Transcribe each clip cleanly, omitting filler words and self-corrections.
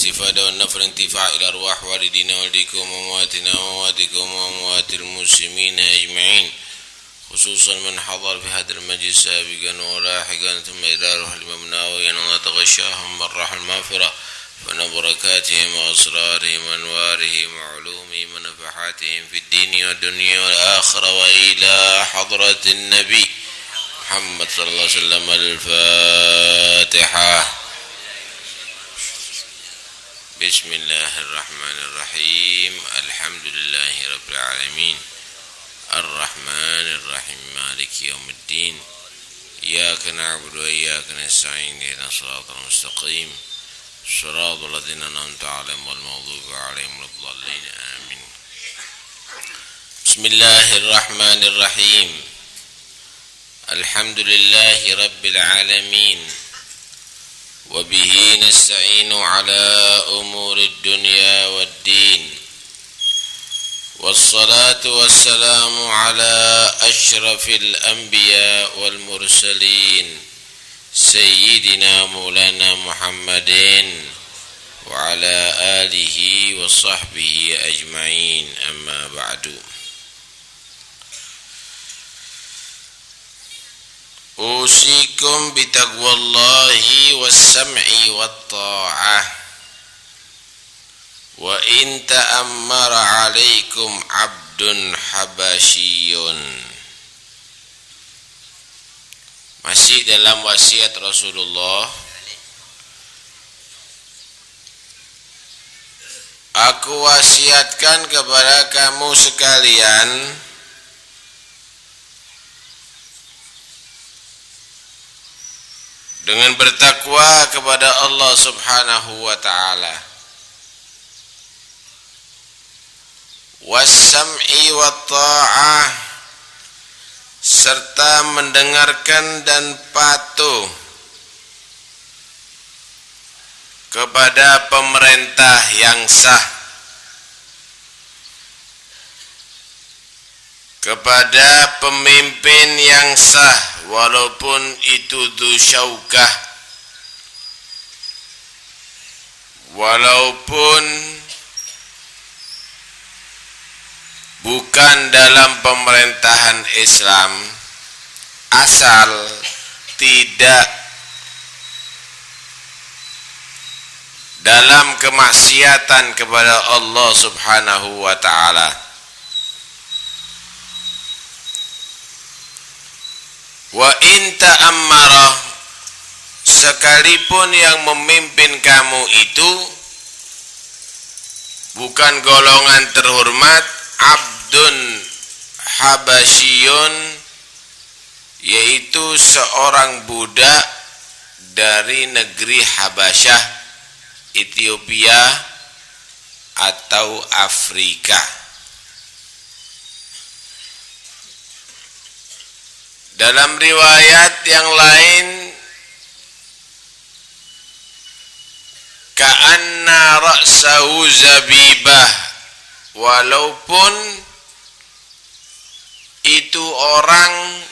الاستفادة والنفع الانتفاع إلى أرواح والدينا والديكم وأمواتنا وأمواتكم وأموات المسلمين أجمعين، خصوصا من حضر في هذا المجلس سابقا ولاحقا، ثم إلى روح الإمام النووي أن الله تغشاهم من راح المغفرة ونبركاتهم وأسرارهم وأنوارهم وعلومهم ونفحاتهم في الدين والدنيا والآخرة، وإلى حضرة النبي محمد صلى الله عليه وسلم. الفاتحة. بسم الله الرحمن الرحيم. الحمد لله رب العالمين الرحمن الرحيم مالك يوم الدين، إياك نعبد وإياك نستعين، اهدنا الصراط المستقيم صراط الذين أنعمت عليهم غير المغضوب عليهم ولا الضالين آمين. بسم الله الرحمن الرحيم. الحمد لله رب العالمين، وبه نستعين على أمور الدنيا والدين، والصلاة والسلام على أشرف الأنبياء والمرسلين سيدنا مولانا محمد وعلى آله وصحبه أجمعين، أما بعد. أوصيكم بتقوى الله والسمع والطاعة، وإن تأمر عليكم عبد حبشي. Masih dalam wasiat Rasulullah, aku wasiatkan kepada kamu sekalian dengan bertakwa kepada Allah Subhanahu wa ta'ala, was-sam'i wat ta'ah, serta mendengarkan dan patuh kepada pemerintah yang sah, kepada pemimpin yang sah, walaupun itu dzu syaukah, walaupun bukan dalam pemerintahan Islam, asal tidak dalam kemaksiatan kepada Allah Subhanahu wa ta'ala. Wa in ta'ammara, sekalipun yang memimpin kamu itu bukan golongan terhormat, abdun habasyun, yaitu seorang budak dari negeri Habasyah, Ethiopia atau Afrika. Dalam riwayat yang lain, ka'anna ra'sahu zabibah, walaupun itu orang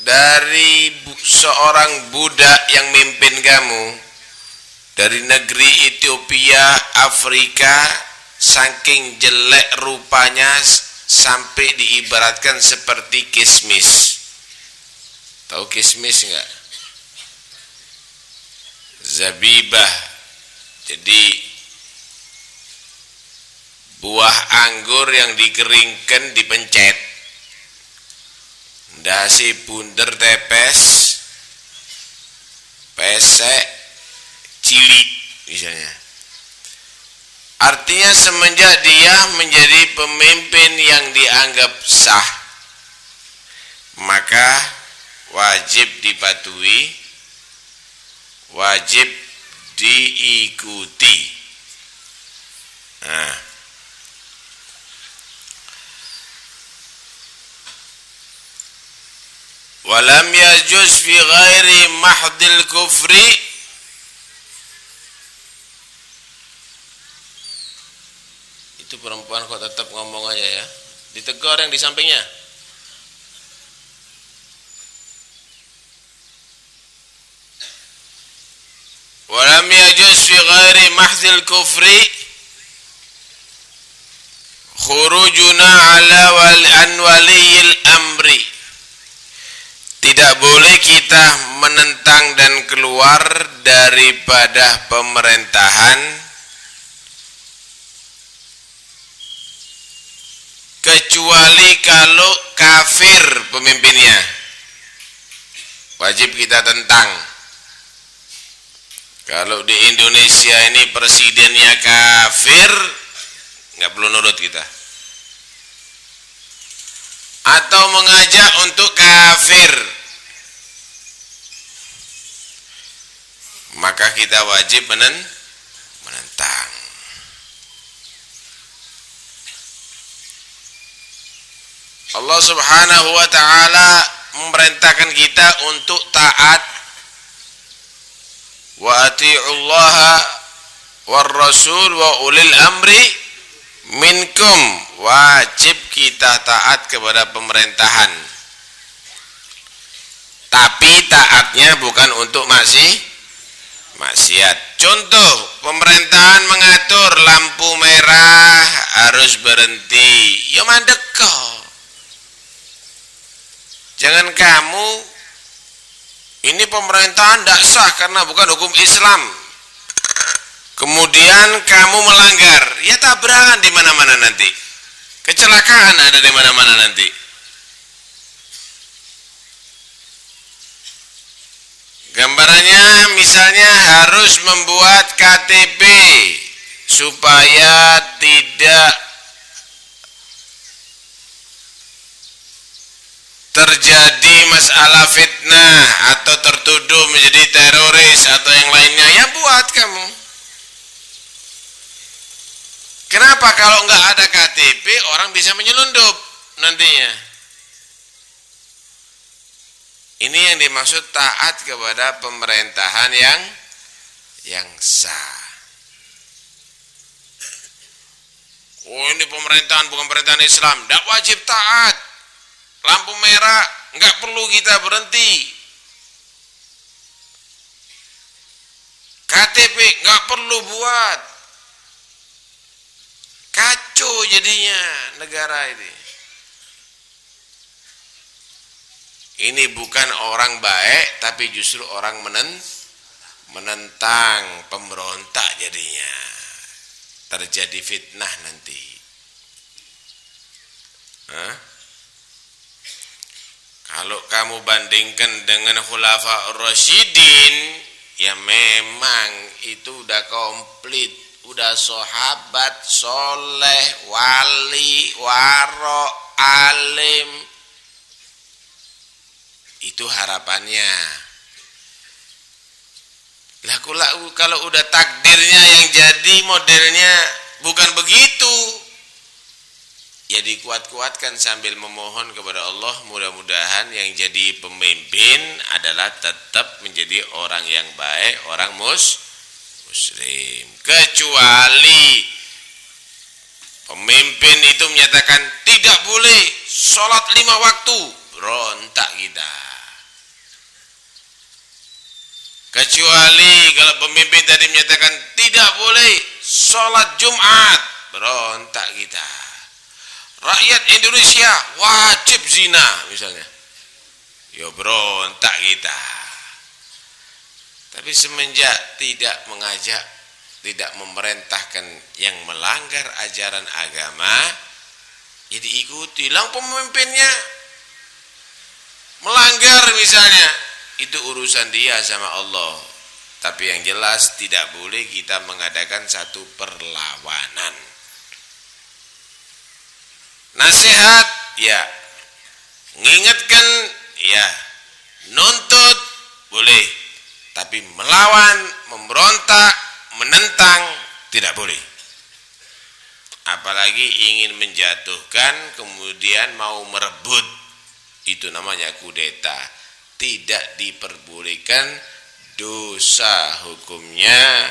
dari seorang budak yang mimpin kamu dari negeri Ethiopia, Afrika, saking jelek rupanya sampai diibaratkan seperti kismis. Tahu kismis enggak? Zabibah, jadi buah anggur yang dikeringkan, dipencet, dasi bunder tepes, pesek, cilik misalnya. Artinya semenjak dia menjadi pemimpin yang dianggap sah, maka wajib dipatuhi, wajib diikuti. Nah, walam yajuz fi ghairi mahdil kufri, itu perempuan kok tetap ngomong aja ya, ditegur yang di sampingnya. Walam yajuz fi ghairi ghairi mahzil kufri khurujuna ala waliyil amri. Tidak boleh kita menentang dan keluar daripada pemerintahan kecuali kalau kafir pemimpinnya, wajib kita tentang. Kalau di Indonesia ini presidennya kafir, nggak perlu nurut kita. Atau mengajak untuk kafir, maka kita wajib menentang. Allah Subhanahu wa ta'ala memerintahkan kita untuk taat. Wa ati'ullaha war rasul wa ulil amri minkum. Wajib kita taat kepada pemerintahan, tapi taatnya bukan untuk maksiat. Contoh, pemerintahan mengatur lampu merah harus berhenti, ya mandek kok. Jangan kamu, ini pemerintahan tidak sah karena bukan hukum Islam, kemudian kamu melanggar, ya tabrakan di mana-mana nanti. Kecelakaan ada di mana-mana nanti. Gambarannya misalnya harus membuat KTP supaya tidak terjadi masalah fitnah atau tertuduh menjadi teroris atau yang lainnya, ya buat kamu. Kenapa kalau nggak ada KTP orang bisa menyelundup nantinya? Ini yang dimaksud taat kepada pemerintahan yang sah. Oh, ini pemerintahan bukan pemerintahan Islam, tidak wajib taat. Lampu merah nggak perlu kita berhenti. KTP nggak perlu buat. Kacau jadinya negara ini. Ini bukan orang baik, tapi justru orang menentang, pemberontak jadinya. Terjadi fitnah nanti. Kalau kamu bandingkan dengan Khulafaur Rasyidin, ya memang itu udah komplit. Udah sahabat, soleh, wali, waro, alim. Itu harapannya. Lah kalau udah takdirnya yang jadi modelnya bukan begitu, ya dikuat-kuatkan sambil memohon kepada Allah, mudah-mudahan yang jadi pemimpin adalah tetap menjadi orang yang baik, orang muslim. Kecuali pemimpin itu menyatakan tidak boleh sholat 5 waktu, berontak kita. Kecuali kalau pemimpin tadi menyatakan tidak boleh sholat Jumat, berontak kita. Rakyat Indonesia wajib zina misalnya, ya berontak kita. Tapi semenjak tidak mengajak, tidak memerintahkan yang melanggar ajaran agama, ya diikuti. Lang pemimpinnya melanggar misalnya, itu urusan dia sama Allah. Tapi yang jelas tidak boleh kita mengadakan satu perlawanan. Nasihat, ya. Mengingatkan, ya. Nuntut, boleh. Tapi melawan, memberontak, menentang, tidak boleh. Apalagi ingin menjatuhkan, kemudian mau merebut. Itu namanya kudeta. Tidak diperbolehkan, dosa hukumnya.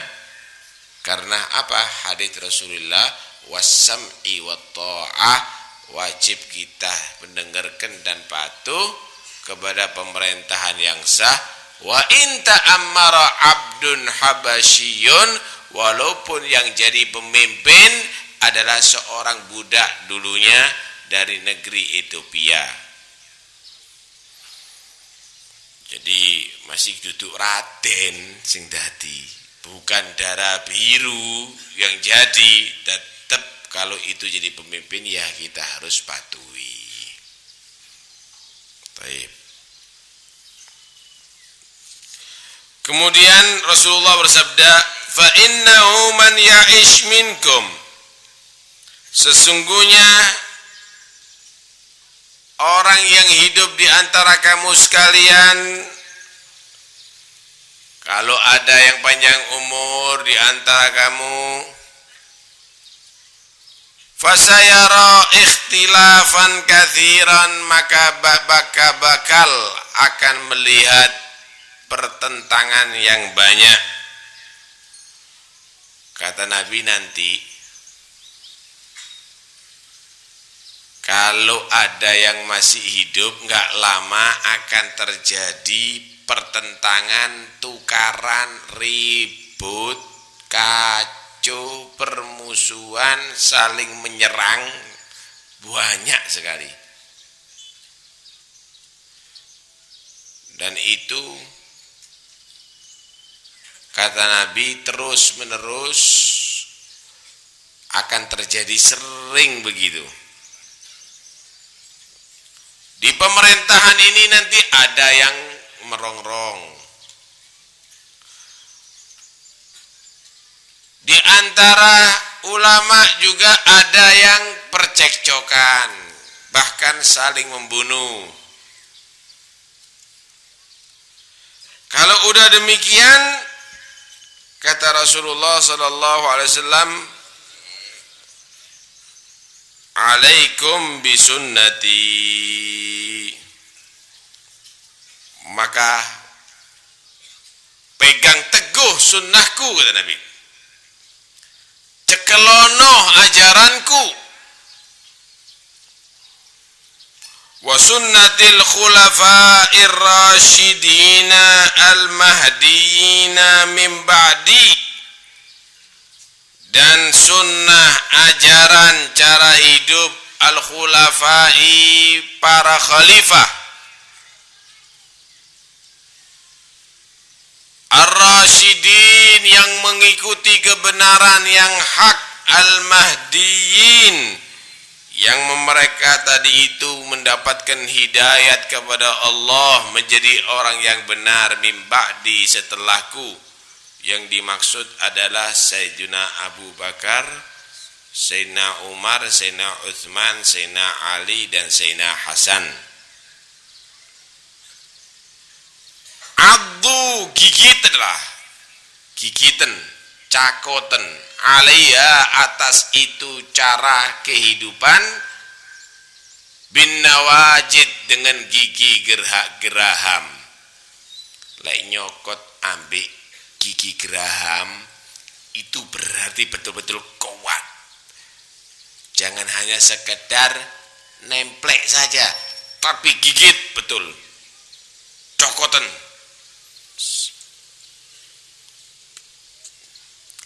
Karena apa? Hadits Rasulullah, wassam'i wa ta'ah, wajib kita mendengarkan dan patuh kepada pemerintahan yang sah. Wa in ta'ammara abdun habasyiyun walaupun yang jadi pemimpin adalah seorang budak dulunya dari negeri Ethiopia. Jadi masih duduk Raden sing dadi, bukan darah biru yang jadi. Tetap kalau itu jadi pemimpin ya kita harus patuhi. Baik. Kemudian Rasulullah bersabda, fa innahu man ya'ish minkum, sesungguhnya orang yang hidup di antara kamu sekalian, kalau ada yang panjang umur di antara kamu, fasayara ikhtilafan katsiran, maka bakal akan melihat pertentangan yang banyak. Kata Nabi, nanti kalau ada yang masih hidup, nggak lama akan terjadi pertentangan, tukaran, ribut, kacau, permusuhan, saling menyerang, banyak sekali. Dan itu kata Nabi terus menerus akan terjadi, sering begitu. Di pemerintahan ini nanti ada yang merongrong. Di antara ulama juga ada yang percekcokan, bahkan saling membunuh. Kalau udah demikian, kata Rasulullah sallallahu alaihi wasallam, alaikum bisunnati, maka pegang teguh sunnahku, kata Nabi, cekelono ajaranku, wa sunnatil khulafa'ir rasyidina al-mahdiyina min ba'di, dan sunnah ajaran cara hidup al-khulafa'i, para khalifah ar-rasyidin, yang mengikuti kebenaran yang hak, al-mahdiyin, yang mereka tadi itu mendapatkan hidayat kepada Allah, menjadi orang yang benar, min ba'di, setelahku. Yang dimaksud adalah Sayyidina Abu Bakar, Sayyidina Umar, Sayyidina Uthman, Sayyidina Ali, dan Sayyidina Hasan. Addu, gigitlah, gigitan, cakoten, alaiha, atas itu cara kehidupan, bin nawajid, dengan gigi geraham. Lek nyokot ambik gigi geraham itu berarti betul-betul kuat. Jangan hanya sekedar nemplek saja, tapi gigit betul, cokoten.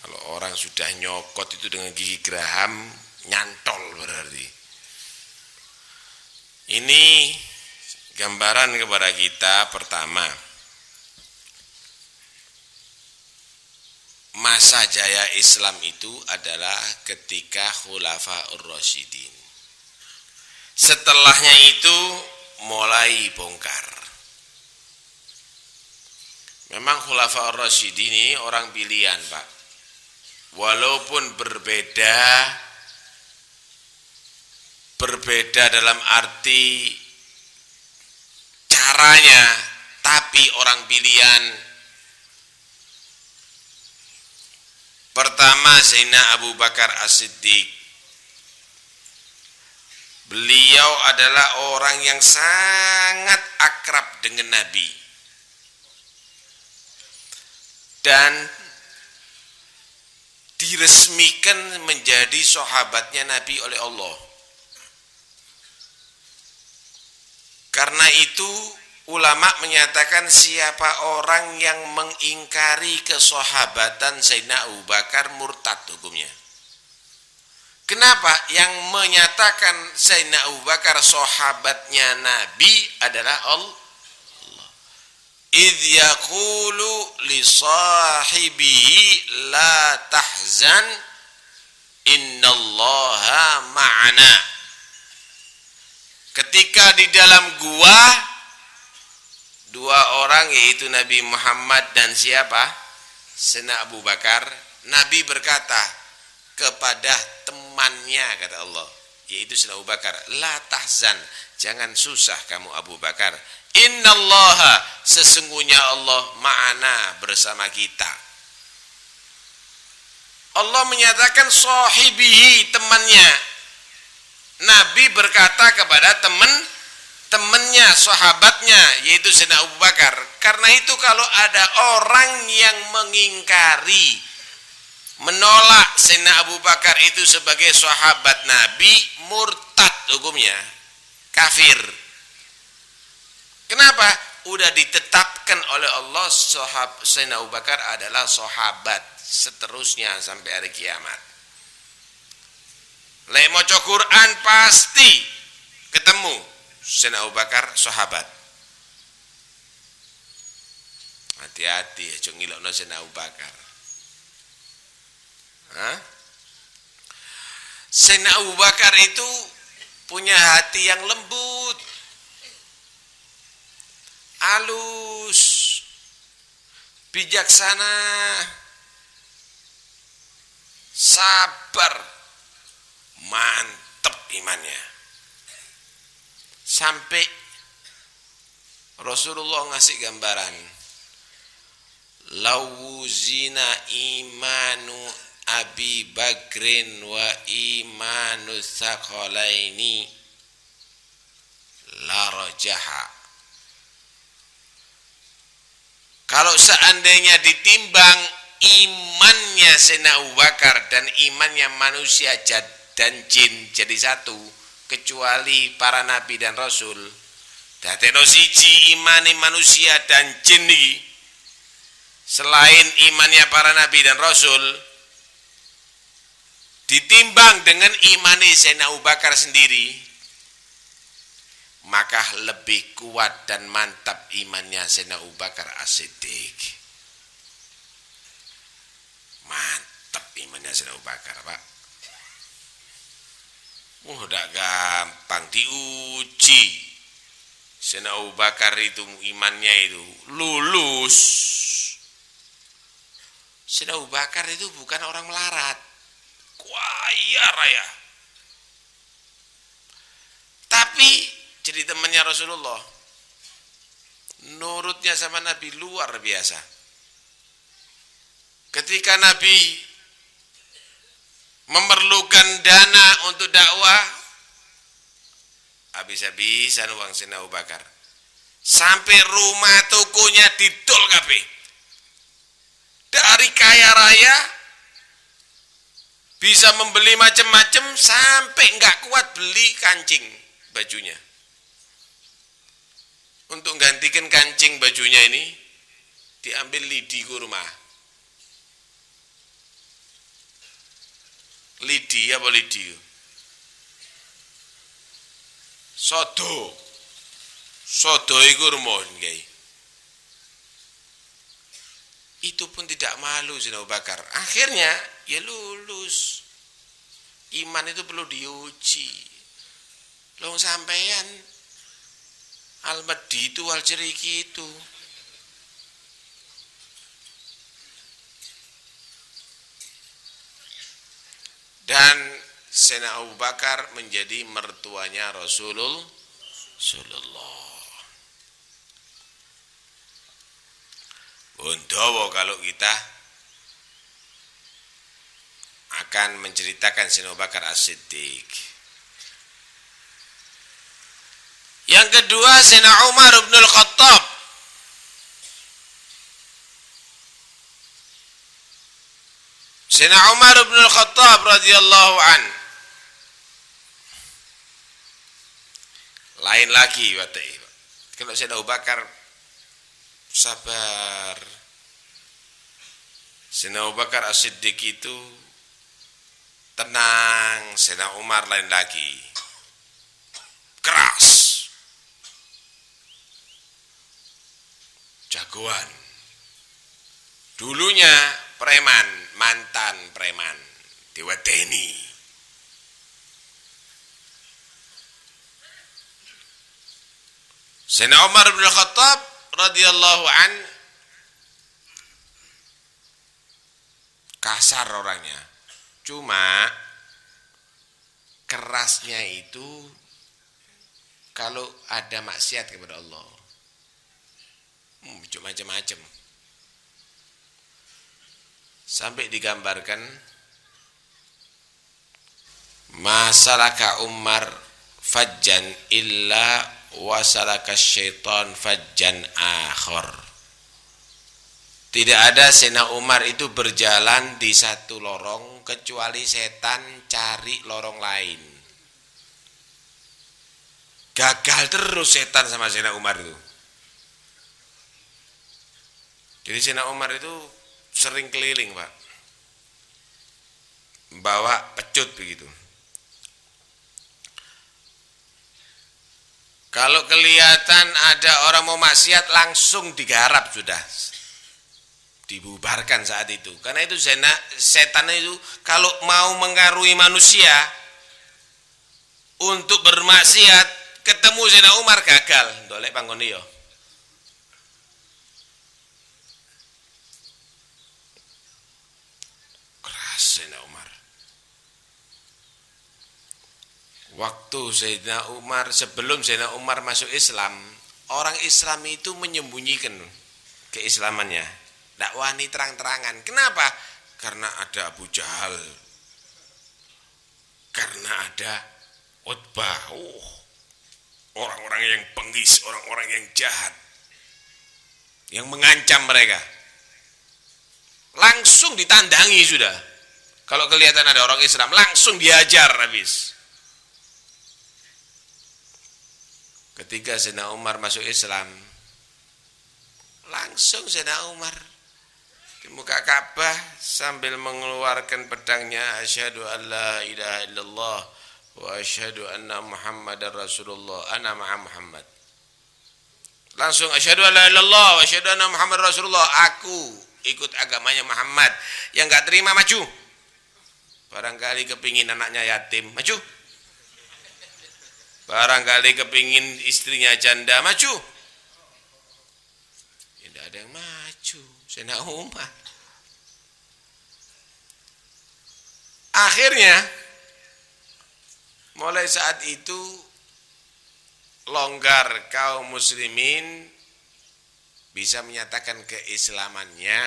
Kalau orang sudah nyokot itu dengan gigi geraham, nyantol berarti. Ini gambaran kepada kita, pertama, masa jaya Islam itu adalah ketika Khulafaur Rasyidin. Setelahnya itu mulai bongkar. Memang Khulafaur Rasyidin ini orang pilihan, Pak. Walaupun berbeda dalam arti caranya, tapi orang pilihan. Pertama, Sayyidina Abu Bakar As-Siddiq. Beliau adalah orang yang sangat akrab dengan Nabi, dan diresmikan menjadi sahabatnya Nabi oleh Allah. Karena itu ulama menyatakan siapa orang yang mengingkari kesahabatan Sayyidina Abu Bakar murtad hukumnya. Kenapa? Yang menyatakan Sayyidina Abu Bakar sahabatnya Nabi adalah Allah. Idh yaqulu li sahibihi la tahzan innallaha ma'ana. Ketika di dalam gua dua orang yaitu Nabi Muhammad dan siapa? Sayyidina Abu Bakar, Nabi berkata kepada temannya, kata Allah, yaitu Sayyidina Abu Bakar, la tahzan, jangan susah kamu Abu Bakar. Innallaha, sesungguhnya Allah ma'ana, bersama kita. Allah menyatakan sahibihi, temannya. Nabi berkata kepada temannya, sahabatnya, yaitu Sayyidina Abu Bakar. Karena itu kalau ada orang yang mengingkari, menolak Sayyidina Abu Bakar itu sebagai sahabat Nabi, murtad hukumnya, kafir. Kenapa? Udah ditetapkan oleh Allah Sayyidina Abu Bakar adalah sahabat seterusnya sampai hari kiamat. Lek maca Quran pasti ketemu Sayyidina Abu Bakar sahabat. Hati-hati ya, jangan ngilokno Sayyidina Abu Bakar. Sayyidina Abu Bakar itu punya hati yang lembut, halus, bijaksana, sabar, mantep imannya. Sampai Rasulullah ngasih gambaran, lawuzina imanu Abi Bakrin wa imanu tsaqalaini la rajaha. Kalau seandainya ditimbang imannya Sayyidina Abu Bakar dan imannya manusia dan jin jadi satu, kecuali para nabi dan rasul, dateno siji imane manusia dan jin iki, selain imannya para nabi dan rasul, ditimbang dengan imane Sayyidina Abu Bakar sendiri, maka lebih kuat dan mantap imannya Sayyidina Abu Bakar As-Siddiq. Mantap imannya Sayyidina Abu Bakar, Pak. Udah gampang diuji. Sayyidina Abu Bakar itu imannya itu lulus. Sayyidina Abu Bakar itu bukan orang melarat, kaya raya, tapi jadi temannya Rasulullah, nurutnya sama Nabi luar biasa. Ketika Nabi memerlukan dana untuk dakwah, habis-habisan uang Sayyidina Abu Bakar, sampai rumah tokonya didol kabeh. Dari kaya raya bisa membeli macam-macam sampai nggak kuat beli kancing bajunya. Untuk gantikan kancing bajunya ini diambil lidi kurma. Lidi apa lidi? Sodo. Sodo kurma nggih. Itu pun tidak malu Sayyidina Abu Bakar. Akhirnya ya lulus. Iman itu perlu diuji. Long sampean al-madi itu al-ceriki itu. Dan Sayyidina Abu Bakar menjadi mertuanya Rasulullah. Undawa kalau kita akan menceritakan Sayyidina Abu Bakar As-Siddiq. Yang kedua Sayyidina Umar bin Al-Khattab. Sayyidina Umar bin Al-Khattab radhiyallahu an. Lain lagi watai. Kalau Sayyidina Abu Bakar sabar. Sayyidina Abu Bakar As-Siddiq itu tenang. Sayyidina Umar lain lagi. Keras. Jagoan. Dulunya preman, mantan preman. Diwedeni. Sayyidina Umar bin Khattab radhiyallahu an kasar orangnya. Cuma kerasnya itu kalau ada maksiat kepada Allah. Macam-macam. Sampai digambarkan masalaka Umar fajjan illa wasalaka syaitan fajjan akhir. Tidak ada Sayyidina Umar itu berjalan di satu lorong kecuali setan cari lorong lain. Gagal terus setan sama Sayyidina Umar itu. Jadi Sayyidina Umar itu sering keliling, Pak. Bawa pecut begitu. Kalau kelihatan ada orang mau maksiat langsung digarap sudah. Dibubarkan saat itu. Karena itu setan itu kalau mau mengaruhi manusia untuk bermaksiat, ketemu Sayyidina Umar gagal. Dolek panggon dia. Keras Sayyidina Umar. Waktu Sayyidina Umar, sebelum Sayyidina Umar masuk Islam, orang Islam itu menyembunyikan keislamannya. Tidak wani terang-terangan. Kenapa? Karena ada Abu Jahal. Karena ada Utbah. Orang-orang yang bengis, orang-orang yang jahat. Yang mengancam mereka. Langsung ditandangi sudah. Kalau kelihatan ada orang Islam, langsung diajar habis. Ketika Sayyidina Umar masuk Islam, langsung Sayyidina Umar di muka Ka'bah sambil mengeluarkan pedangnya, asyhadu an la ilaha illallah wa asyhadu anna Muhammadar Rasulullah, ana ma'a Muhammad. Langsung asyhadu an la ilaha illallah wa asyhadu anna Muhammadar Rasulullah, aku ikut agamanya Muhammad. Yang enggak terima maju. Barangkali kepingin anaknya yatim, maju. Barangkali kepingin istrinya janda, maju. Tidak ada yang maju. Sayyidina Umar. Akhirnya mulai saat itu longgar kaum muslimin bisa menyatakan keislamannya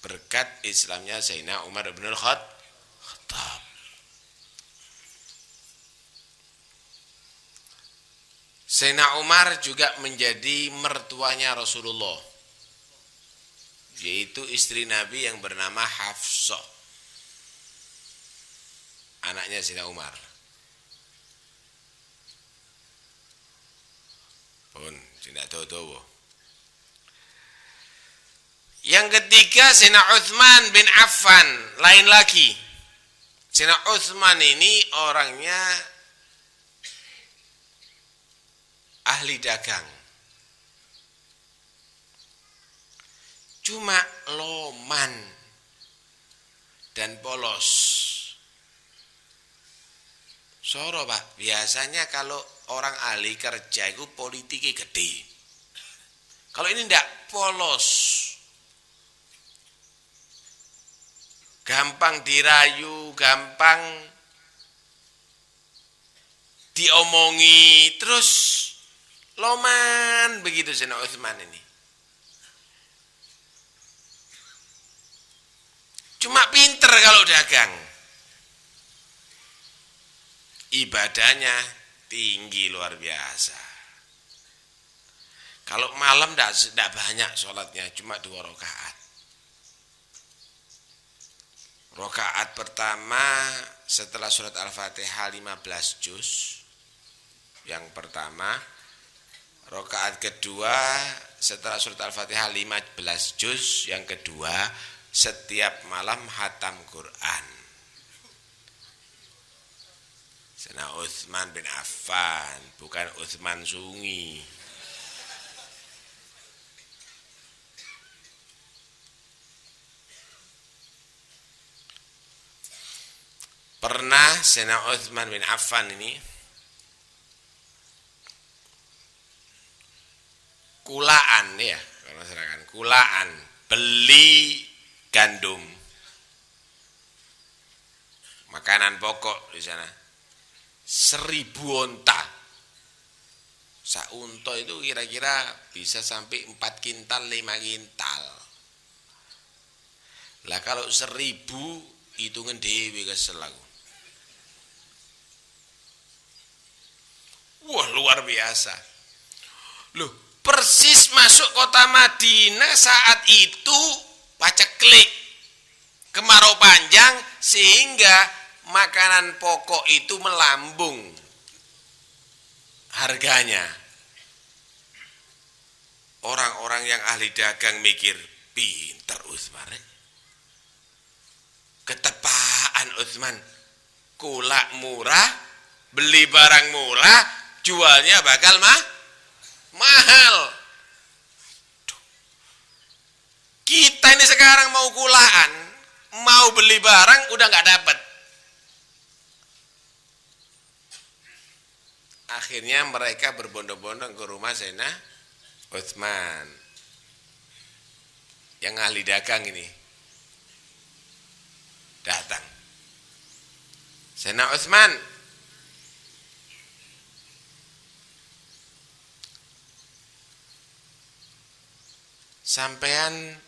berkat Islamnya Sayyidina Umar bin Khattab. Sayyidina Umar juga menjadi mertuanya Rasulullah, yaitu istri Nabi yang bernama Hafsah, anaknya Sayyidina Umar. Pun tidak tahu. Yang ketiga Sayyidina Utsman bin Affan, lain lagi. Sayyidina Utsman ini orangnya ahli dagang. Cuma loman dan polos. Soro, Pak. Biasanya kalau orang ahli kerja itu politiknya gede. Kalau ini enggak, polos. Gampang dirayu, gampang diomongi, terus loman begitu Sayyidina Utsman ini. Cuma pinter kalau dagang. Ibadahnya tinggi luar biasa. Kalau malam tidak banyak sholatnya, cuma 2 rakaat. Rakaat pertama setelah surat Al-Fatihah 15 juz. Yang pertama. Rakaat kedua setelah surat Al-Fatihah 15 juz, yang kedua setiap malam hatam Quran. Sayyidina Utsman bin Affan, bukan Utsman Sungi. Pernah Sayyidina Utsman bin Affan ini kulaan, ya, kalau masyarakat kulaan, beli gandum, makanan pokok di sana, 1000 onta. Saunto itu kira-kira bisa sampai 4 kintal, 5 kintal. Lah kalau 1000 hitungan dewe kesel aku. Wah, luar biasa. Loh, persis masuk kota Madinah saat itu paceklik, kemarau panjang, sehingga makanan pokok itu melambung harganya. Orang-orang yang ahli dagang mikir, pinter Utsman. Ketepaan Utsman, kulak murah, beli barang murah, jualnya bakal mahal. Kita ini sekarang mau kulaan, mau beli barang udah nggak dapat. Akhirnya mereka berbondong-bondong ke rumah Sayyidina Utsman yang ahli dagang ini. Datang Sayyidina Utsman, sampean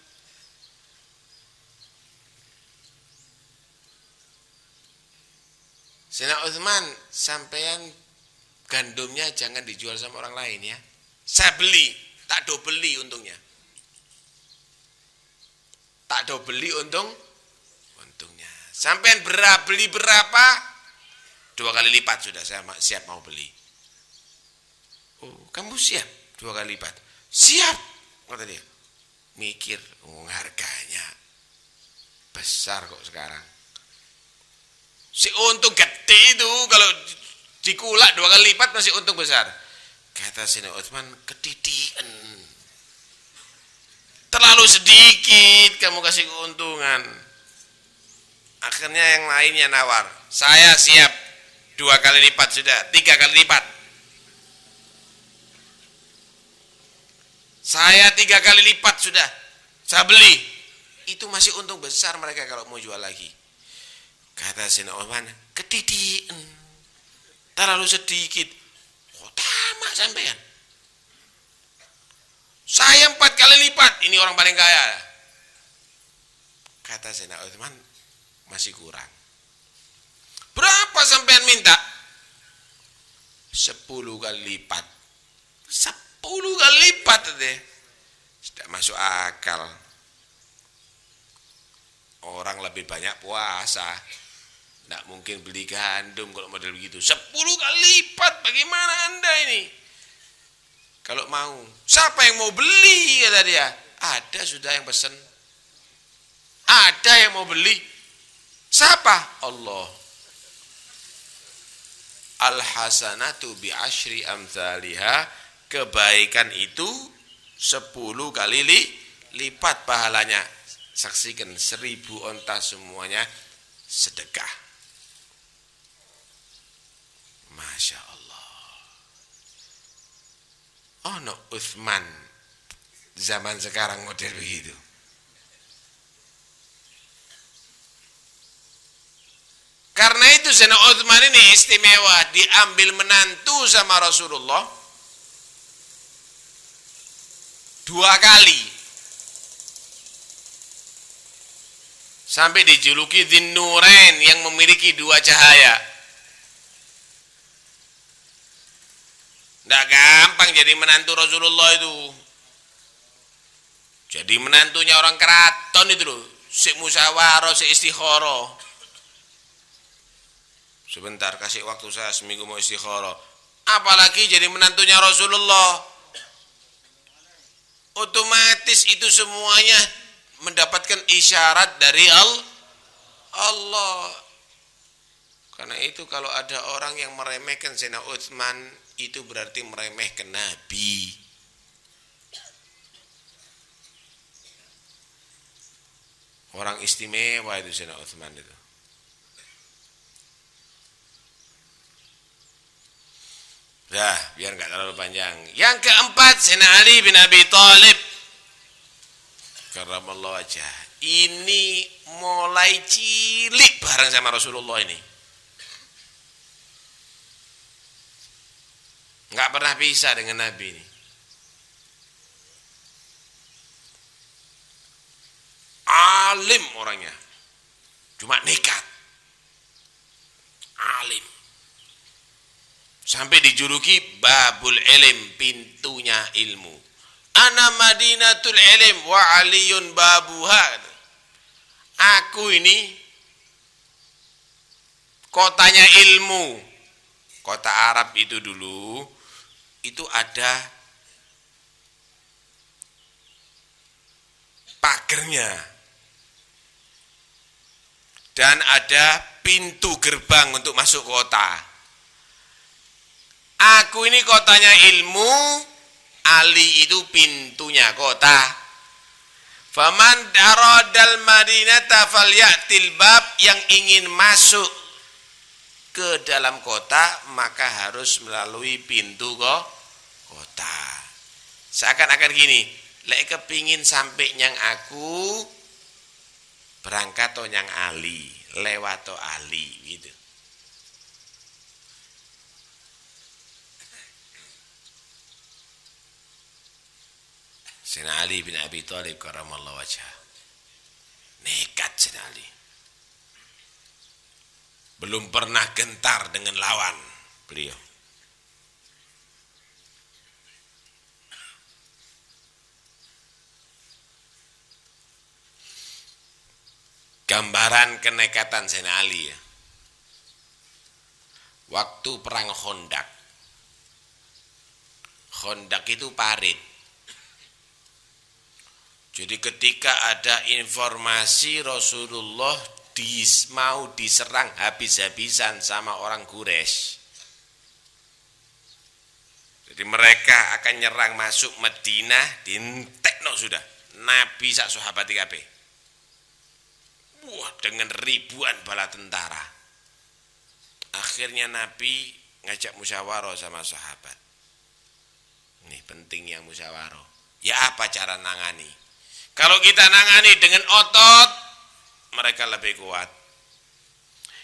Sayyidina Utsman, sampean gandumnya jangan dijual sama orang lain ya. Saya beli, tak do beli untungnya. Tak do beli untungnya. Sampean beli berapa? 2 kali lipat sudah, saya siap mau beli. Oh, kamu siap 2 kali lipat? Siap, kata dia. Mikir, harganya besar kok sekarang. Si untung gede itu, kalau dikulak 2 kali lipat masih untung besar. Kata Sayyidina Utsman, kedidikan. Terlalu sedikit kamu kasih keuntungan. Akhirnya yang lainnya nawar, saya siap 2 kali lipat sudah, 3 kali lipat. Saya 3 kali lipat sudah, saya beli. Itu masih untung besar mereka kalau mau jual lagi. Kata Sayyidina Utsman, kedidikan. Terlalu sedikit. Kok tamak sampean? Saya 4 kali lipat, ini orang paling kaya. Kata Sayyidina Utsman, masih kurang. Berapa sampean minta? 10 kali lipat. 10 kali lipat deh. Tidak masuk akal. Orang lebih banyak puasa, tidak mungkin beli gandum kalau model begitu. 10 kali lipat, bagaimana Anda ini? Kalau mau, siapa yang mau beli, kata dia. Ada sudah yang pesen. Ada yang mau beli. Siapa? Allah. Al-hasanatu bi asyri amthaliha. Kebaikan itu 10 kali lipat pahalanya. Saksikan 1000 onta semuanya sedekah. Masya Allah. Oh no, Utsman zaman sekarang model begitu. Karena itu Sayyidina Utsman ini istimewa, diambil menantu sama Rasulullah 2 kali. Sampai dijuluki Dzinnurain, yang memiliki 2 cahaya. Tidak gampang jadi menantu Rasulullah itu. Jadi menantunya orang keraton itu loh. Si musyawarah, si istikharah. Sebentar, kasih waktu saya seminggu mau istikharah. Apalagi jadi menantunya Rasulullah. Otomatis itu semuanya mendapatkan isyarat dari Allah. Karena itu kalau ada orang yang meremehkan Sayyidina Utsman, itu berarti meremehkan Nabi. Orang istimewa itu Sayyidina Utsman itu. Dah, biar enggak terlalu panjang. Yang keempat, Sayyidina Ali bin Abi Thalib karramallahu wajhah. Ini mulai cilik bareng sama Rasulullah ini. Enggak pernah pisah dengan Nabi ini. Alim orangnya. Cuma nekat. Alim. Sampai dijuluki babul ilm, pintunya ilmu. Ana madinatul ilm wa aliyun babuha. Aku ini kotanya ilmu. Kota Arab itu dulu itu ada pagernya dan ada pintu gerbang untuk masuk kota. Aku ini kotanya ilmu, Ali itu pintunya kota. Faman aradal madinata falyatil bab, yang ingin masuk ke dalam kota maka harus melalui pintu kota. Seakan-akan gini, lek kepingin sampai nyang aku berangkat to nyang Ali, lewat to Ali gitu. Sayyidina Ali bin Abi Thalib karramallahu wajhah. Nekat Sayyidina Ali. Belum pernah gentar dengan lawan beliau. Gambaran kenekatan Sayyidina Ali ya. Waktu perang Khandaq. Khandaq itu parit. Jadi ketika ada informasi Rasulullah mau diserang habis-habisan sama orang Quraisy. Jadi mereka akan nyerang masuk Madinah, dintekno sudah. Nabi sak sahabat kabeh. Wah, dengan ribuan bala tentara. Akhirnya Nabi ngajak musyawarah sama sahabat. Ini penting yang musyawarah. Ya apa cara nangani? Kalau kita nangani dengan otot, mereka lebih kuat.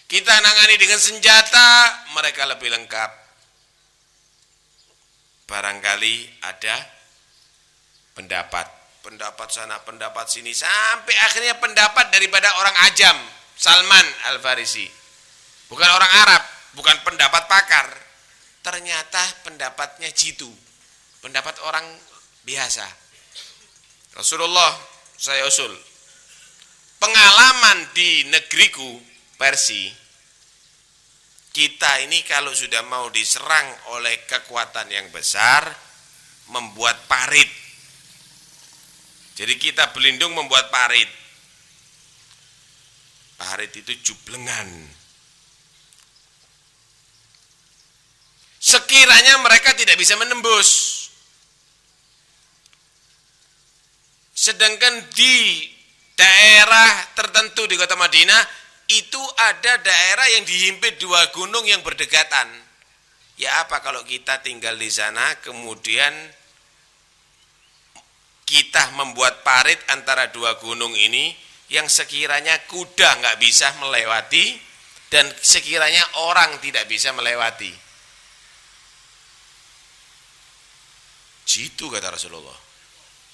Kita nangani dengan senjata, mereka lebih lengkap. Barangkali ada pendapat sana, pendapat sini, sampai akhirnya pendapat daripada orang ajam, Salman Al-Farisi. Bukan orang Arab, bukan pendapat pakar. Ternyata pendapatnya jitu, pendapat orang biasa. Rasulullah, saya usul. Pengalaman di negeriku, Persia, kita ini kalau sudah mau diserang oleh kekuatan yang besar, membuat parit. Jadi kita berlindung membuat parit. Parit itu jublengan. Sekiranya mereka tidak bisa menembus. Sedangkan di daerah tertentu di kota Madinah itu ada daerah yang dihimpit dua gunung yang berdekatan. Ya apa kalau kita tinggal di sana kemudian kita membuat parit antara dua gunung ini yang sekiranya kuda nggak bisa melewati dan sekiranya orang tidak bisa melewati. Jitu kata Rasulullah.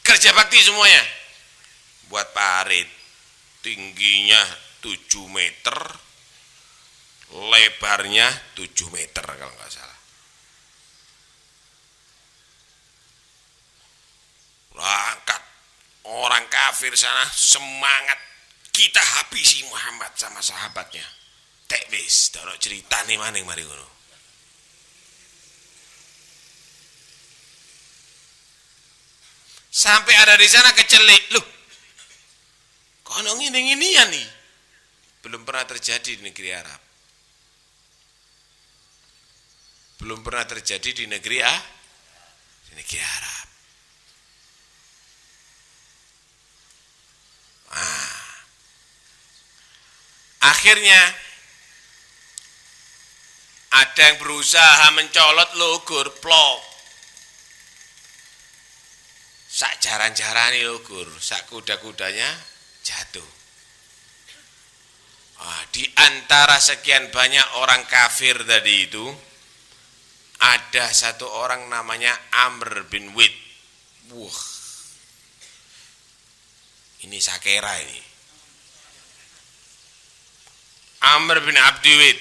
Kerja bakti semuanya. Buat parit. Tingginya 7 meter. Lebarnya 7 meter kalau nggak salah. Berangkat. Orang kafir sana semangat. Kita habisi Muhammad sama sahabatnya. Tek wis, ora ceritane maning mari ngono. Sampai ada di sana kecelik. Loh, kono ngene-nginian nih. Belum pernah terjadi di negeri Arab. Belum pernah terjadi di negeri Arab. Akhirnya ada yang berusaha mencolot logur plok. Sak jaran-jarani logur, sak kuda-kudanya jatuh. Di antara sekian banyak orang kafir tadi itu, ada satu orang namanya Amr bin Wid. Wah, ini sakera ini. Amr bin Abdiwid,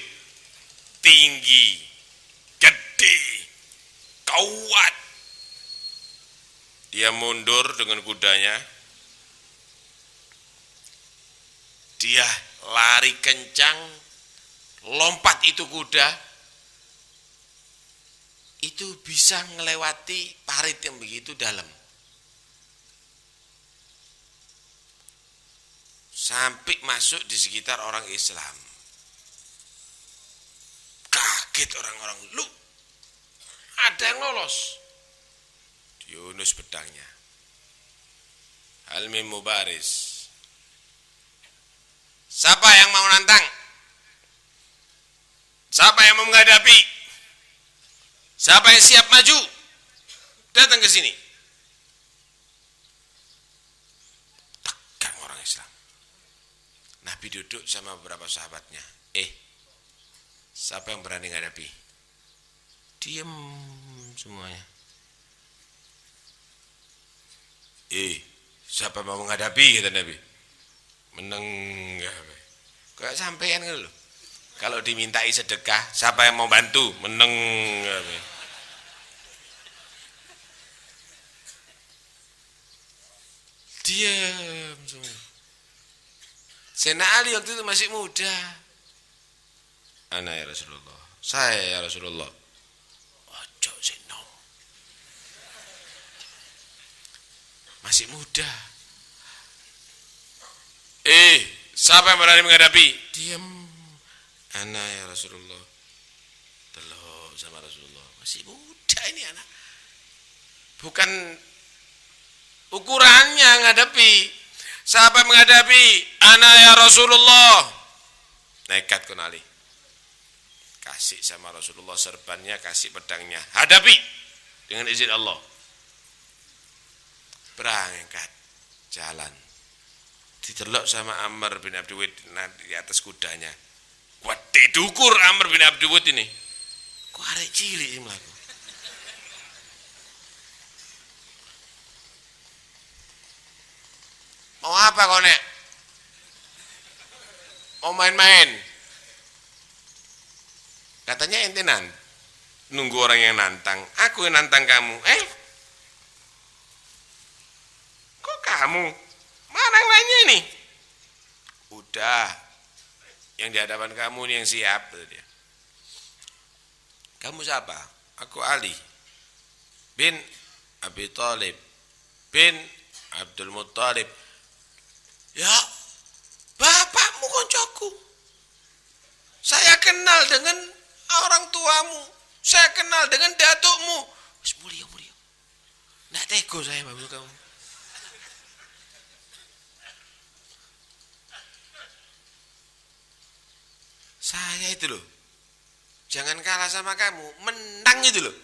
tinggi, gede, kuat. Dia mundur dengan kudanya. Dia lari kencang, lompat itu kuda. Itu bisa melewati parit yang begitu dalam. Sampai masuk di sekitar orang Islam. Kaget orang-orang, lu ada yang lolos. Yunus pedangnya. Halmi Mubaris. Siapa yang mau nantang? Siapa yang mau menghadapi? Siapa yang siap maju? Datang ke sini. Tegang orang Islam. Nabi duduk sama beberapa sahabatnya. Siapa yang berani menghadapi? Diam semuanya. Siapa mau menghadapi, kata Nabi. Meneng. Kayak sampean gitu loh. Kalau dimintai sedekah, siapa yang mau bantu? Meneng. Diam semua. Sayyidina Ali waktu itu masih muda. Ana ya Rasulullah. Saya ya Rasulullah. Ojo seno. Masih muda. Siapa yang berani menghadapi? Diam. Ana ya Rasulullah. Telok sama Rasulullah. Masih muda ini anak. Bukan ukurannya menghadapi. Siapa yang menghadapi? Ana ya Rasulullah. Nekat kunali. Kasih sama Rasulullah serbannya, kasih pedangnya. Hadapi dengan izin Allah. Berangkat jalan. Ditelok sama Amr bin Abdiwid di atas kudanya. Gede dukur Amr bin Abdiwid ini. Kok arek cilik ini melaku. Mau apa kau nek? Mau main-main? Katanya ente nunggu orang yang nantang. Aku yang nantang kamu. Kok kamu? Mana yang lainnya ini? Udah. Yang di hadapan kamu ini yang siap. Dia. Kamu siapa? Aku Ali bin Abi Thalib bin Abdul Muttalib. Ya, bapakmu koncoku. Saya kenal dengan orang tuamu. Saya kenal dengan datukmu. Mulia. Nggak tego saya bangun kamu. Saya itu loh. Jangan kalah sama kamu. Menang itu loh.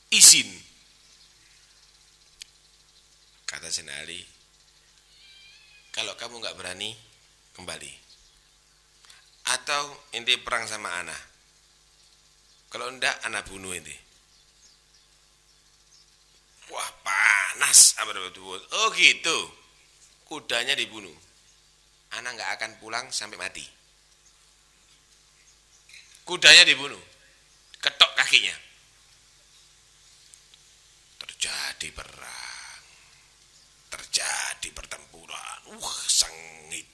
Izin. Kata Sayyidina Ali. Kalau kamu nggak berani, kembali. Atau inti perang sama ana. Kalau enggak, ana bunuh inti. Wah panas. Oh gitu. Kudanya dibunuh. Ana nggak akan pulang sampai mati. Kudanya dibunuh. Ketok kakinya. Terjadi perang. Terjadi pertempuran. Sengit.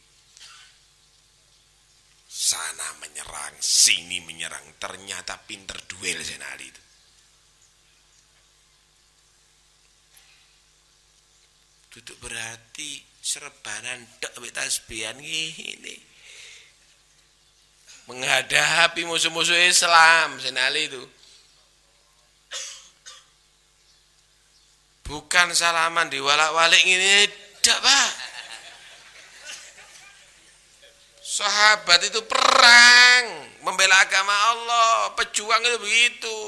Sana menyerang, sini menyerang. Ternyata pinter duel Sayyidina Ali itu. Duduk berarti serbanan tok mbek tasbihan ngene. Menghadapi musuh-musuh Islam Sayyidina Ali itu. Bukan salaman diwalak-walik ngene, tidak Pak. Sahabat itu perang, membela agama Allah, pejuang itu begitu.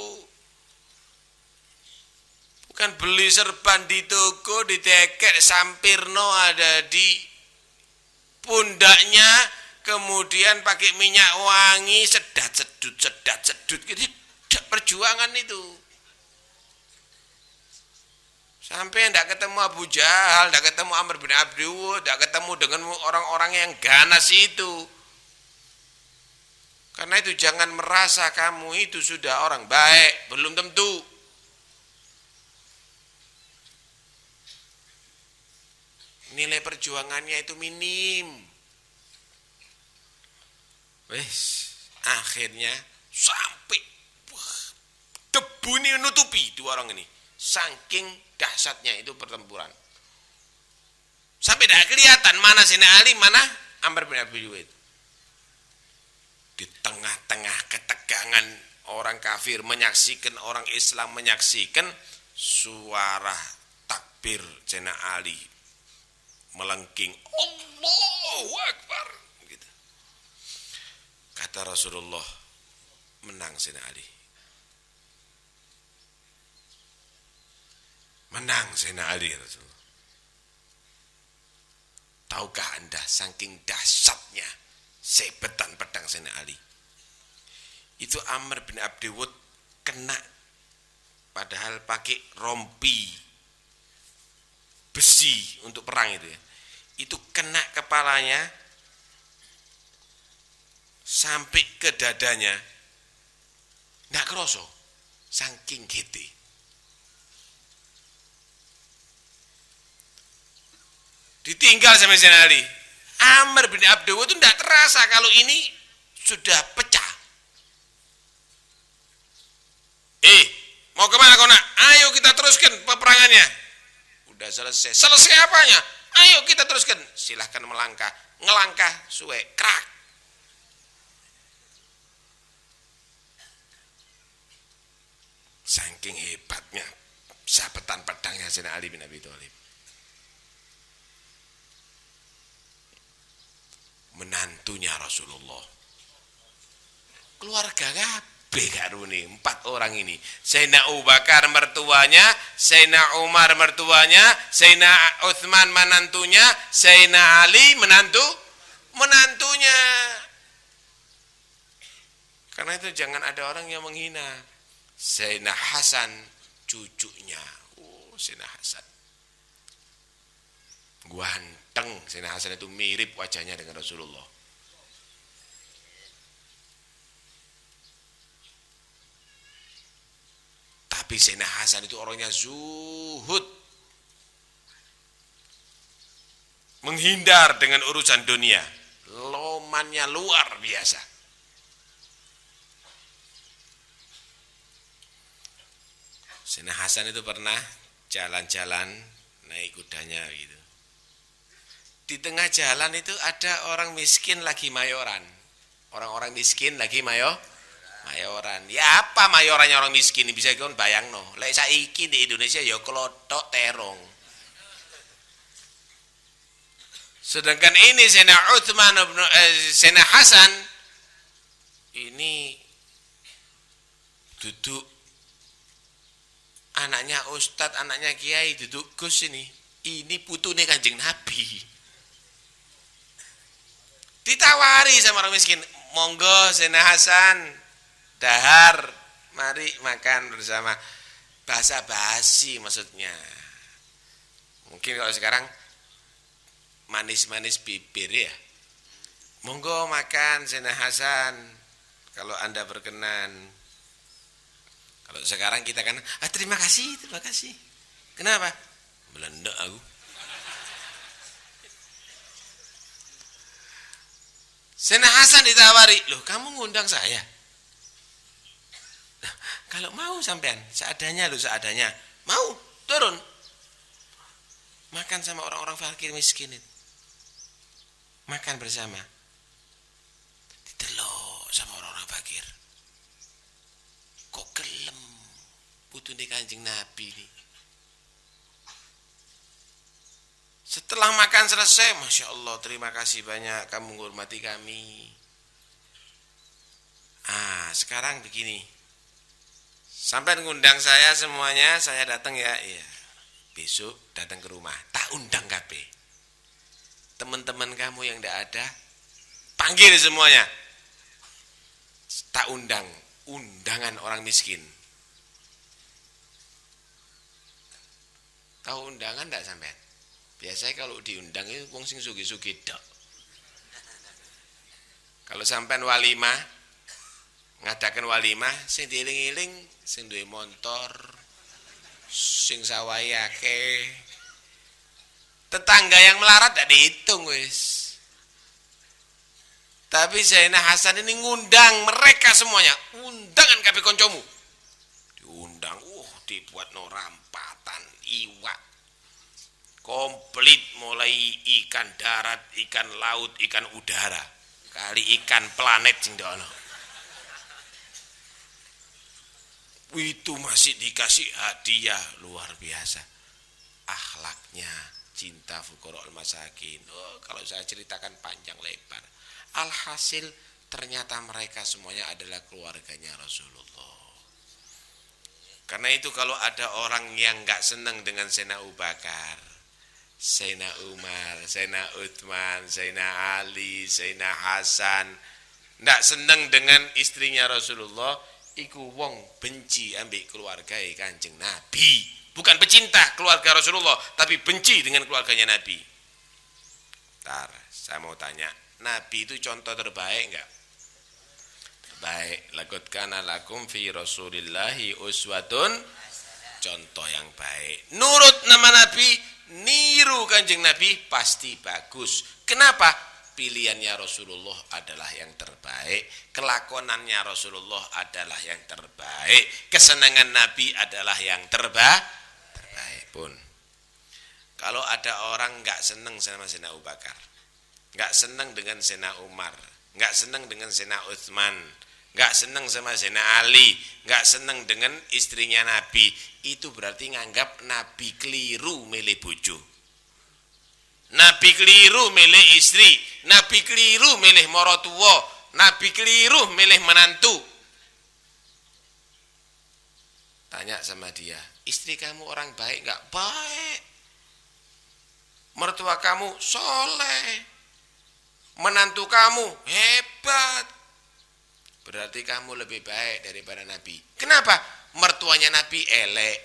Bukan beli serban di toko, ditekek sampirno ada di pundaknya, kemudian pakai minyak wangi, sedat sedut, gitu. Perjuangan itu. Sampai tidak ketemu Abu Jahal, tidak ketemu Amr bin Abdul, tidak ketemu dengan orang-orang yang ganas itu. Karena itu jangan merasa kamu itu sudah orang baik, belum tentu. Nilai perjuangannya itu minim. Akhirnya sampai debu ini menutupi dua orang ini. Saking dahsyatnya itu pertempuran. Sampai tidak kelihatan mana Sayyidina Ali, mana Amr bin Abi Wahid. Di tengah-tengah ketegangan orang kafir menyaksikan, orang Islam menyaksikan, suara takbir Sayyidina Ali melengking, Allahu Akbar gitu. Kata Rasulullah, menang Sayyidina Ali. Menang Sayyidina Ali Rasulullah. Tahukah Anda saking dahsyatnya sebetan pedang Sayyidina Ali? Itu Amr bin Abdi Wud kena, padahal pakai rompi besi untuk perang itu ya. Itu kena kepalanya sampai ke dadanya, nggak kerosok, saking gede. Ditinggal sama Sayyidina Ali. Amr bin Abdul itu tidak terasa kalau ini sudah pecah. Mau kemana kau nak? Ayo kita teruskan peperangannya. Udah selesai. Selesai apanya? Ayo kita teruskan. Silahkan melangkah. Ngelangkah suwe krak. Saking hebatnya sabetan pedangnya Sayyidina Ali bin Abi Thalib. Menantunya Rasulullah. Keluarga kabeh karuni 4 orang ini. Sayyidina Abu Bakar mertuanya, Sayyidina Umar mertuanya, Sayyidina Utsman menantunya, Sayyidina Ali menantunya. Karena itu jangan ada orang yang menghina. Sayyidina Hasan cucunya. Sayyidina Hasan ganteng. Sayyidina Hasan itu mirip wajahnya dengan Rasulullah. Tapi Sayyidina Hasan itu orangnya zuhud, menghindar dengan urusan dunia, lomannya luar biasa. Sayyidina Hasan itu pernah jalan-jalan naik kudanya gitu. Di tengah jalan itu ada orang miskin lagi mayoran. Orang-orang miskin lagi mayoran. Ya apa mayorannya orang miskin? Bisa kon bayangno. Lek saiki di Indonesia ya klothok terong. Sedangkan ini Sayyidina Utsman Sayyidina Hasan ini duduk anaknya ustadz, anaknya kiai, duduk Gus ini. Ini putune Kanjeng Nabi. Ditawari sama orang miskin, monggo Sayyidina Hasan, dahar, mari makan bersama. Bahasa basi maksudnya. Mungkin kalau sekarang manis-manis bibir ya. Monggo makan Sayyidina Hasan, kalau Anda berkenan. Kalau sekarang kita kan, terima kasih. Kenapa? Belanda aku. Sayyidina Hasan ditawari, loh kamu ngundang saya? Kalau mau sampean, seadanya. Mau, turun. Makan sama orang-orang fakir miskin itu. Makan bersama. Ditelok sama orang-orang fakir. Kok gelem putune Kanjeng Nabi ini. Setelah makan selesai, Masya Allah, terima kasih banyak kamu menghormati kami. Sekarang begini, sampai ngundang saya semuanya, saya datang ya, iya. Besok datang ke rumah, tak undang KB. Teman-teman kamu yang tidak ada, panggil semuanya. Tak undang, undangan orang miskin. Tahu undangan tidak sampai? Biasanya kalau diundang itu wong sing sugih-sugih tok. Kalau sampean walimah, ngadakan walimah, sing dieling-eling, sing duwe motor, sing sawayake. Tetangga yang melarat tidak dihitung wis. Tapi Zainah Hasan ini ngundang mereka semuanya, undangan kabeh koncomu. Diundang, dibuat no rampatan, iwak. Komplit mulai ikan darat, ikan laut, ikan udara, kali ikan planet sing dono. Itu masih dikasih hadiah luar biasa. Akhlaknya, cinta fuqara masakin. Kalau saya ceritakan panjang lebar. Alhasil ternyata mereka semuanya adalah keluarganya Rasulullah. Karena itu kalau ada orang yang enggak senang dengan Sayyidina Abu Bakar, Sayyidina Umar, Sayyidina Utsman, Sayyidina Ali, Sayyidina Hasan, enggak senang dengan istrinya Rasulullah, iku wong benci ambek keluarga Kanjeng Nabi. Bukan pecinta keluarga Rasulullah, tapi benci dengan keluarganya Nabi. Bentar, saya mau tanya, Nabi itu contoh terbaik enggak? Baik, laqad kana lakum fi Rasulillahi uswatun, contoh yang baik. Nurut nama Nabi, niru Kanjeng Nabi pasti bagus. Kenapa? Pilihannya Rasulullah adalah yang terbaik, kelakonannya Rasulullah adalah yang terbaik, kesenangan Nabi adalah yang terbaik pun. Kalau ada orang enggak senang sama Sayyidina Abu Bakar, enggak senang dengan Sayyidina Umar, enggak senang dengan Sayyidina Utsman, enggak senang sama Sayyidina Ali, enggak senang dengan istrinya Nabi, itu berarti nganggap Nabi keliru milih bojo. Nabi keliru milih istri, Nabi keliru milih maratuwa, Nabi keliru milih menantu. Tanya sama dia, istri kamu orang baik enggak? Baik. Mertua kamu soleh, menantu kamu hebat. Berarti kamu lebih baik daripada Nabi. Kenapa? Mertuanya Nabi elek,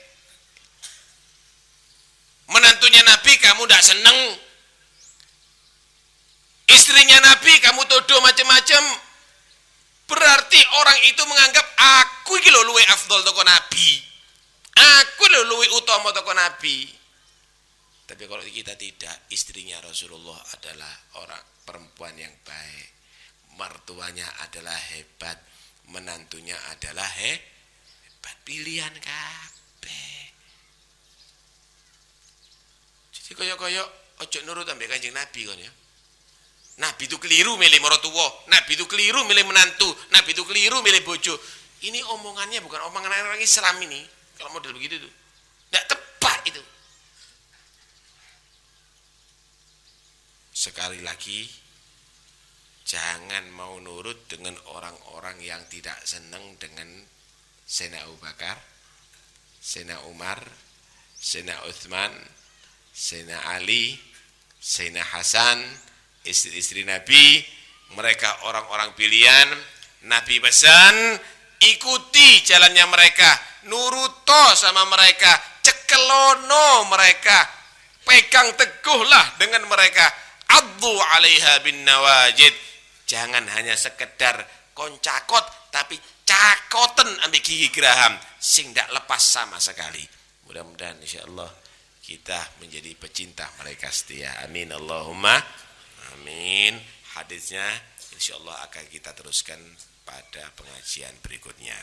menantunya Nabi kamu tidak seneng, istrinya Nabi kamu tuduh macam-macam. Berarti orang itu menganggap aku iki lho luwih afdol toko Nabi, aku lho luwih utama toko Nabi. Tapi kalau kita tidak, istrinya Rasulullah adalah orang perempuan yang baik, mertuanya adalah hebat, menantunya adalah hebat. Pilihan kabeh. Jadi koyok-koyok ojo nurut ambek Kanjeng Nabi kon ya. Nabi itu keliru milih mertua, Nabi itu keliru milih menantu, Nabi itu keliru milih bojo. Ini omongannya bukan omongan orang Islam ini. Kalau model begitu tuh tidak tepat itu. Sekali lagi, jangan mau nurut dengan orang-orang yang tidak senang dengan Sayyidina Abu Bakar, Sayyidina Umar, Sayyidina Utsman, Sayyidina Ali, Sayyidina Hasan, istri-istri Nabi. Mereka orang-orang pilihan Nabi pesan, ikuti jalannya mereka, nuruto sama mereka, cekelono mereka, pegang teguhlah dengan mereka. Addu 'alaiha bin nawajid. Jangan hanya sekedar koncakot, tapi cakoten ambek gigi geraham sing ndak lepas sama sekali. Mudah-mudahan insyaallah kita menjadi pecinta mereka setia. Amin Allahumma amin. Hadisnya insyaallah akan kita teruskan pada pengajian berikutnya.